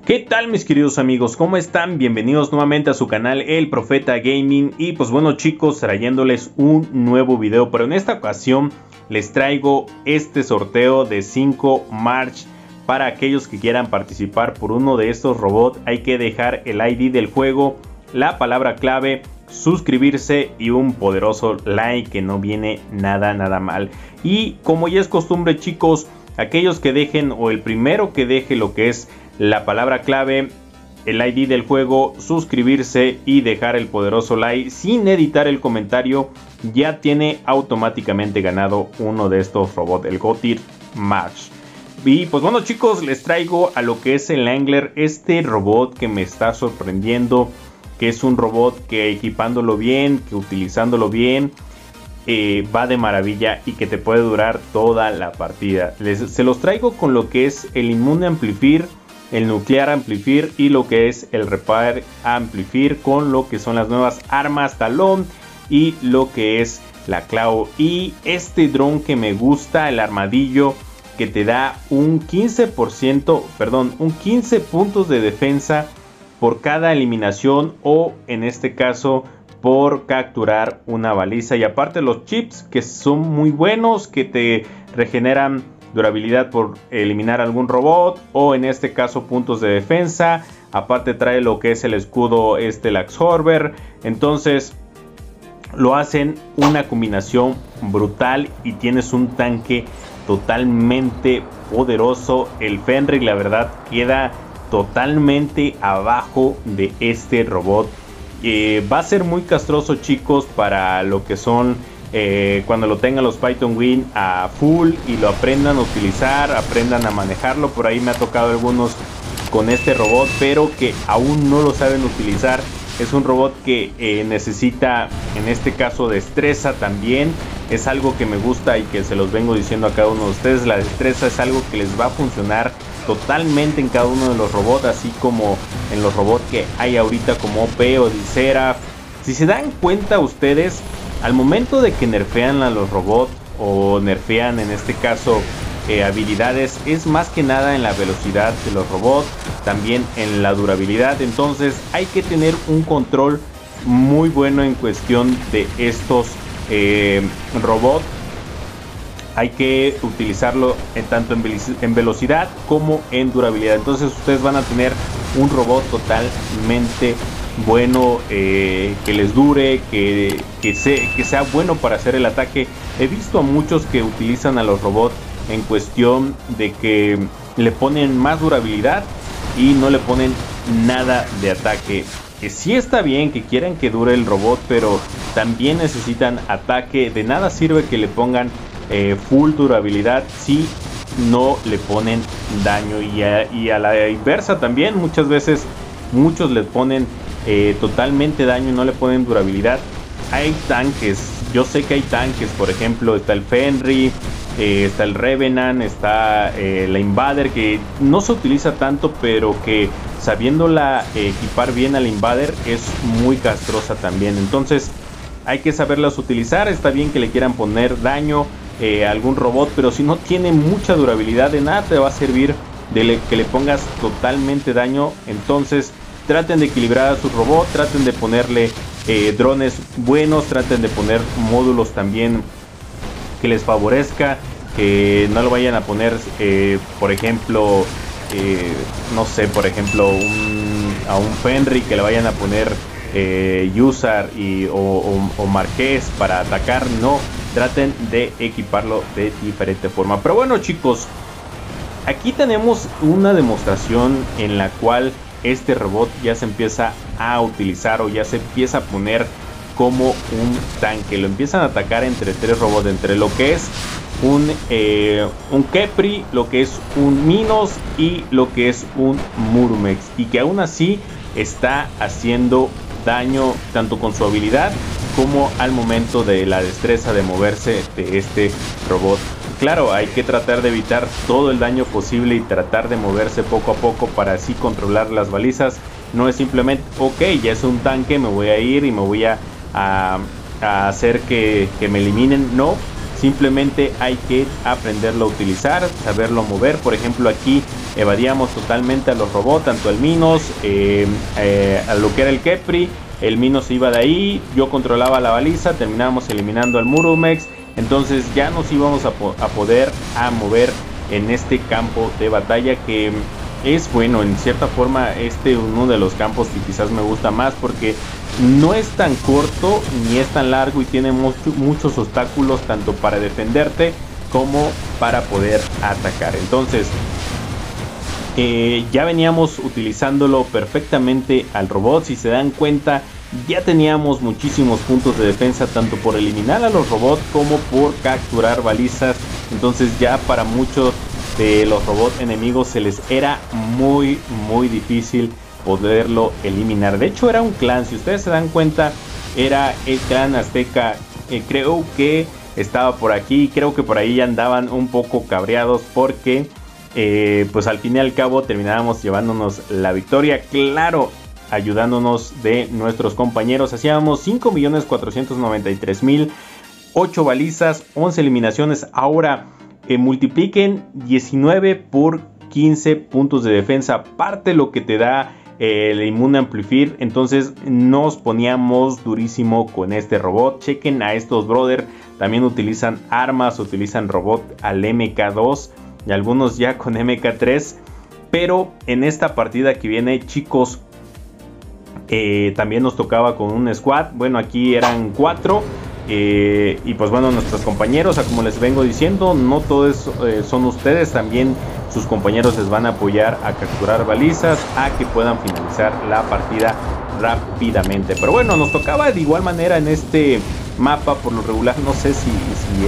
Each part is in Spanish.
¿Qué tal mis queridos amigos? ¿Cómo están? Bienvenidos nuevamente a su canal El Profeta Gaming. Y pues bueno chicos, trayéndoles un nuevo video, pero en esta ocasión les traigo este sorteo de 5 March. Para aquellos que quieran participar por uno de estos robots, hay que dejar el ID del juego, la palabra clave, suscribirse y un poderoso like, que no viene nada mal. Y como ya es costumbre chicos, aquellos que dejen, o el primero que deje lo que es la palabra clave, el ID del juego, suscribirse y dejar el poderoso like sin editar el comentario, ya tiene automáticamente ganado uno de estos robots, el GoTier March. Y pues bueno chicos, les traigo a lo que es el Angler, este robot que me está sorprendiendo, que es un robot que equipándolo bien, que utilizándolo bien, va de maravilla y que te puede durar toda la partida. Se los traigo con lo que es el Inmune Amplifier, el Nuclear Amplifier y lo que es el Repair Amplifier, con lo que son las nuevas armas Talón y lo que es la Claw. Y este dron que me gusta, el armadillo, que te da un 15 puntos de defensa por cada eliminación, o en este caso por capturar una baliza. Y aparte los chips que son muy buenos, que te regeneran durabilidad por eliminar algún robot, o en este caso puntos de defensa. Aparte trae lo que es el escudo, el Absorber. Entonces lo hacen una combinación brutal y tienes un tanque totalmente poderoso. El Fenrir la verdad queda totalmente abajo de este robot. Va a ser muy castroso chicos para lo que son cuando lo tengan los Python Win a full y lo aprendan a utilizar, aprendan a manejarlo. Por ahí me ha tocado algunos con este robot, pero que aún no lo saben utilizar. Es un robot que necesita, en este caso, destreza también. Es algo que me gusta y que se los vengo diciendo a cada uno de ustedes. La destreza es algo que les va a funcionar totalmente en cada uno de los robots, así como en los robots que hay ahorita como OP o Dicera. Si se dan cuenta ustedes, al momento de que nerfean a los robots, o nerfean en este caso habilidades, es más que nada en la velocidad de los robots, también en la durabilidad. Entonces hay que tener un control muy bueno en cuestión de estos robots. Hay que utilizarlo tanto en velocidad como en durabilidad. Entonces ustedes van a tener un robot totalmente bueno, que les dure, que sea bueno para hacer el ataque. He visto a muchos que utilizan a los robots en cuestión de que le ponen más durabilidad y no le ponen nada de ataque. Que sí está bien que quieran que dure el robot, pero también necesitan ataque. De nada sirve que le pongan full durabilidad si no le ponen daño. Y a la inversa también, muchas veces muchos le ponen totalmente daño y no le ponen durabilidad. Hay tanques, yo sé que hay tanques, por ejemplo está el Fenrir, está el Revenant, está la Invader, que no se utiliza tanto, pero que sabiéndola equipar bien al Invader es muy castrosa también. Entonces hay que saberlas utilizar. Está bien que le quieran poner daño a algún robot, pero si no tiene mucha durabilidad, de nada te va a servir que le pongas totalmente daño. Entonces traten de equilibrar a su robot, traten de ponerle drones buenos, traten de poner módulos también que les favorezca, que no lo vayan a poner por ejemplo no sé, por ejemplo a un Fenrir que le vayan a poner User o Marqués para atacar. No, traten de equiparlo de diferente forma. Pero bueno chicos, aquí tenemos una demostración en la cual este robot ya se empieza a utilizar, o ya se empieza a poner como un tanque. Lo empiezan a atacar entre tres robots, entre lo que es un Khepri, lo que es un Minos y lo que es un Murmex, y que aún así está haciendo daño tanto con su habilidad como al momento de la destreza de moverse de este robot. Claro, hay que tratar de evitar todo el daño posible y tratar de moverse poco a poco para así controlar las balizas. No es simplemente, ok, ya es un tanque, me voy a ir y me voy a hacer que me eliminen. No, simplemente hay que aprenderlo a utilizar, saberlo mover. Por ejemplo, aquí evadíamos totalmente a los robots, tanto al Minos, a lo que era el Khepri. El Minos se iba de ahí, yo controlaba la baliza, terminábamos eliminando al Muromex. Entonces ya nos íbamos a poder mover en este campo de batalla, que es bueno, en cierta forma uno de los campos que quizás me gusta más, porque no es tan corto ni es tan largo y tiene muchos obstáculos tanto para defenderte como para poder atacar. Entonces ya veníamos utilizándolo perfectamente al robot. Si se dan cuenta, ya teníamos muchísimos puntos de defensa, tanto por eliminar a los robots como por capturar balizas. Entonces ya para muchos de los robots enemigos se les era muy difícil poderlo eliminar. De hecho era un clan, si ustedes se dan cuenta, era el clan azteca. Creo que estaba por aquí, creo que por ahí ya andaban un poco cabreados porque pues al fin y al cabo terminábamos llevándonos la victoria, claro, ayudándonos de nuestros compañeros. Hacíamos 5.493.000, 8 balizas, 11 eliminaciones. Ahora multipliquen 19 por 15 puntos de defensa, aparte lo que te da el Immune Amplifier. Entonces nos poníamos durísimo con este robot. Chequen a estos brother, también utilizan armas, utilizan robot al MK2 y algunos ya con MK3. Pero en esta partida que viene, chicos, también nos tocaba con un squad. Bueno, aquí eran 4. Y pues bueno, nuestros compañeros, como les vengo diciendo, no todos son ustedes, también sus compañeros les van a apoyar a capturar balizas, a que puedan finalizar la partida rápidamente. Pero bueno, nos tocaba de igual manera en este mapa. Por lo regular, no sé si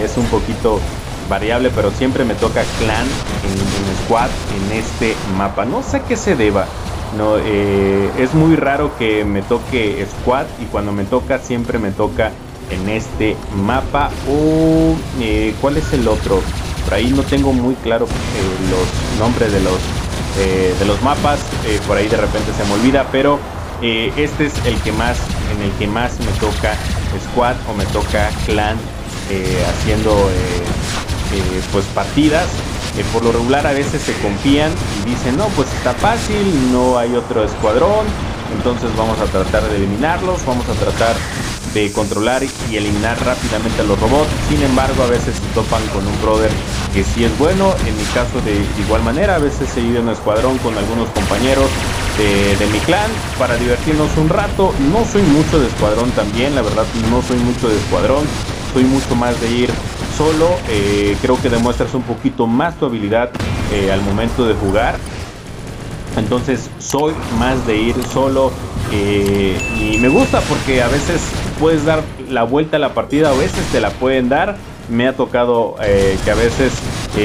es un poquito variable, pero siempre me toca clan en squad en este mapa. No sé a qué se deba. No, es muy raro que me toque squad, y cuando me toca siempre me toca en este mapa. O ¿cuál es el otro? Por ahí no tengo muy claro los nombres de los mapas. Por ahí de repente se me olvida, pero este es el que más, en el que más me toca squad o me toca clan, haciendo pues partidas. Por lo regular a veces se confían y dicen, no, pues está fácil, no hay otro escuadrón, entonces vamos a tratar de eliminarlos, vamos a tratar de controlar y eliminar rápidamente a los robots. Sin embargo, a veces se topan con un brother que sí es bueno. En mi caso de igual manera, a veces he ido en un escuadrón con algunos compañeros de mi clan para divertirnos un rato. No soy mucho de escuadrón también, la verdad no soy mucho de escuadrón, soy mucho más de ir solo. Creo que demuestras un poquito más tu habilidad al momento de jugar. Entonces soy más de ir solo, y me gusta porque a veces puedes dar la vuelta a la partida, a veces te la pueden dar. Me ha tocado que a veces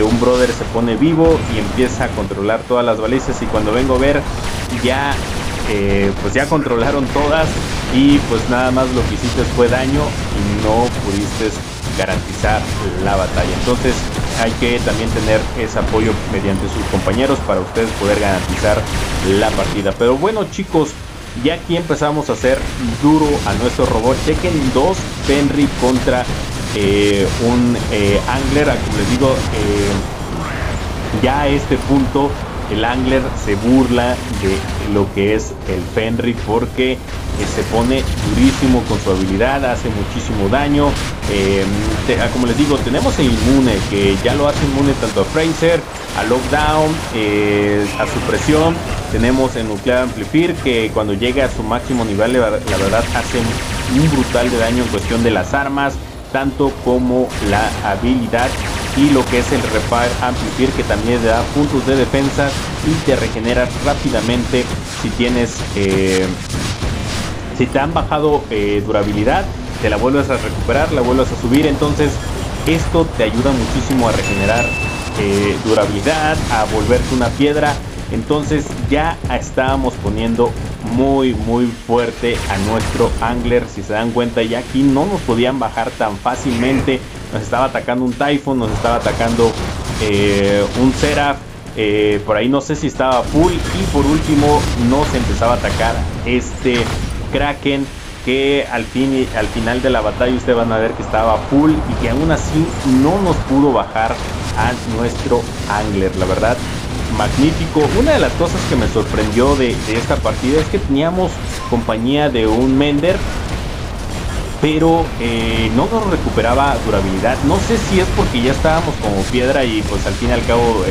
un brother se pone vivo y empieza a controlar todas las balizas, y cuando vengo a ver ya pues ya controlaron todas, y pues nada más lo que hiciste fue daño y no pudiste garantizar la batalla. Entonces hay que también tener ese apoyo mediante sus compañeros para ustedes poder garantizar la partida. Pero bueno, chicos, ya aquí empezamos a hacer duro a nuestro robot. Chequen 2 Fenrir contra un Angler. Como les digo, ya a este punto el Angler se burla de lo que es el Fenrir, porque se pone durísimo con su habilidad, hace muchísimo daño. Como les digo, tenemos el inmune, que ya lo hace inmune tanto a Fraser, a Lockdown, a supresión. Tenemos el Nuclear Amplifier, que cuando llega a su máximo nivel, la verdad hace un brutal de daño en cuestión de las armas, tanto como la habilidad. Y lo que es el Repair Amplifier, que también le da puntos de defensa y te regenera rápidamente si tienes si te han bajado durabilidad, te la vuelves a recuperar, la vuelves a subir. Entonces esto te ayuda muchísimo a regenerar durabilidad, a volverte una piedra. Entonces ya estábamos poniendo muy fuerte a nuestro Angler. Si se dan cuenta, ya aquí no nos podían bajar tan fácilmente. Nos estaba atacando un Typhon, nos estaba atacando un Seraph, por ahí no sé si estaba full, y por último nos empezaba a atacar este Kraken, que al final de la batalla ustedes van a ver que estaba full y que aún así no nos pudo bajar a nuestro Angler. La verdad, magnífico. Una de las cosas que me sorprendió de esta partida es que teníamos compañía de un Mender, pero no nos recuperaba durabilidad. No sé si es porque ya estábamos como piedra y pues al fin y al cabo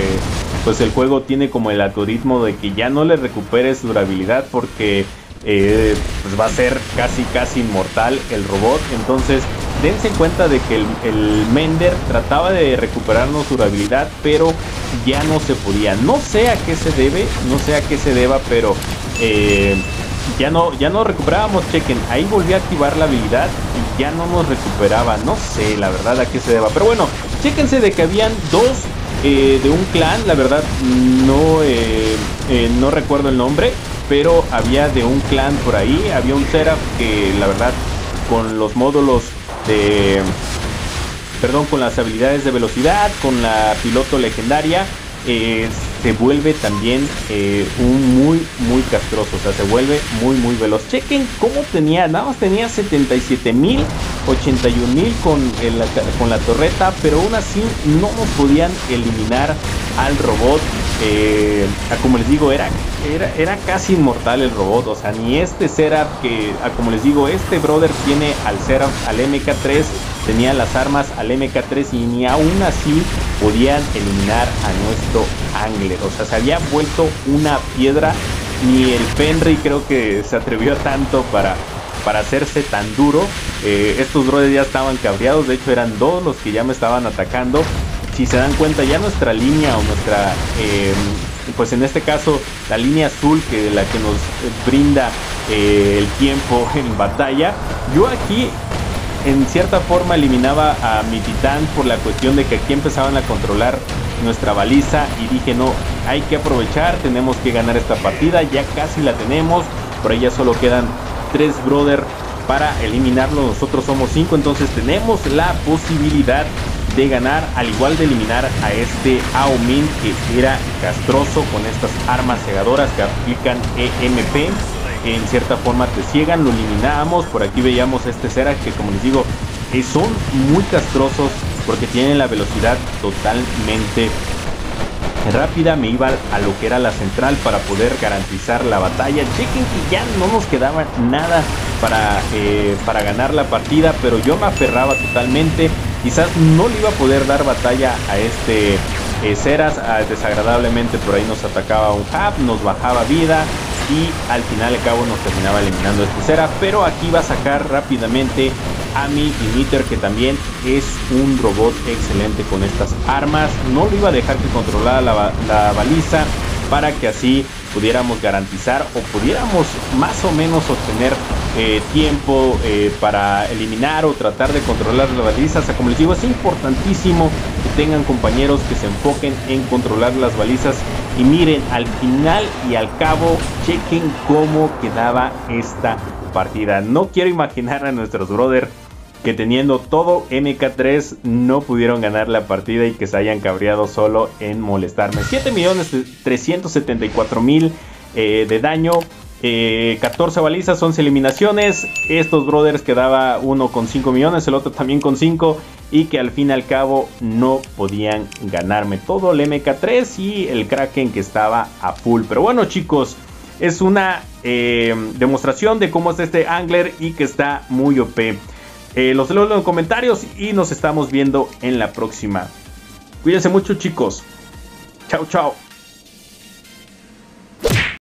pues el juego tiene como el algoritmo de que ya no le recuperes durabilidad porque pues va a ser casi inmortal el robot. Entonces dense cuenta de que el Mender trataba de recuperarnos durabilidad, pero ya no se podía. No sé a qué se deba, pero ya no recuperábamos. Chequen, ahí volví a activar la habilidad y ya no nos recuperaba. No sé la verdad a qué se deba, pero bueno, chéquense de que habían dos de un clan. La verdad no recuerdo el nombre, pero había de un clan por ahí. Había un Seraph que la verdad con los módulos con las habilidades de velocidad, con la piloto legendaria, se vuelve también muy castroso. O sea, se vuelve muy veloz. Chequen cómo tenía, nada más tenía 77.000, 81.000 con la torreta, pero aún así no nos podían eliminar al robot. Como les digo, era casi inmortal el robot. O sea, ni este Seraph que, como les digo, este brother tiene al Seraph, al MK3, tenía las armas al MK3 y ni aún así podían eliminar a nuestro Angler. O sea, se había vuelto una piedra. Ni el Fenrir creo que se atrevió tanto para hacerse tan duro. Estos brothers ya estaban cabreados. De hecho eran dos los que ya me estaban atacando. Si se dan cuenta, ya nuestra línea o nuestra pues en este caso la línea azul, que la que nos brinda el tiempo en batalla, yo aquí en cierta forma eliminaba a mi titán por la cuestión de que aquí empezaban a controlar nuestra baliza y dije no, hay que aprovechar, tenemos que ganar esta partida, ya casi la tenemos, por ahí ya solo quedan 3 brother para eliminarlo, nosotros somos 5, entonces tenemos la posibilidad de ganar, al igual de eliminar a este Aomin que era castroso con estas armas cegadoras que aplican EMP. En cierta forma te ciegan, lo eliminábamos. Por aquí veíamos a este Seraph que, como les digo, son muy castrosos porque tienen la velocidad totalmente rápida. Me iba a lo que era la central para poder garantizar la batalla. Chequen que ya no nos quedaba nada para ganar la partida, pero yo me aferraba totalmente. Quizás no le iba a poder dar batalla a este Seraph, desagradablemente por ahí nos atacaba un Hub, nos bajaba vida y al final al cabo nos terminaba eliminando este Seraph. Pero aquí va a sacar rápidamente a mi Demeter, que también es un robot excelente con estas armas. No lo iba a dejar que controlara la baliza para que así pudiéramos garantizar o pudiéramos más o menos obtener tiempo para eliminar o tratar de controlar las balizas. O sea, como les digo, es importantísimo que tengan compañeros que se enfoquen en controlar las balizas. Y miren, al final y al cabo, chequen cómo quedaba esta partida. No quiero imaginar a nuestros brothers que teniendo todo MK3 no pudieron ganar la partida y que se hayan cabreado solo en molestarme. 7.374.000 de daño, 14 balizas, 11 eliminaciones. Estos brothers quedaba uno con 5 millones, el otro también con 5, y que al fin y al cabo no podían ganarme todo el MK3 y el Kraken que estaba a full. Pero bueno, chicos, es una demostración de cómo es este Angler y que está muy OP. Los leo en los comentarios y nos estamos viendo en la próxima. Cuídense mucho, chicos. Chao, chao.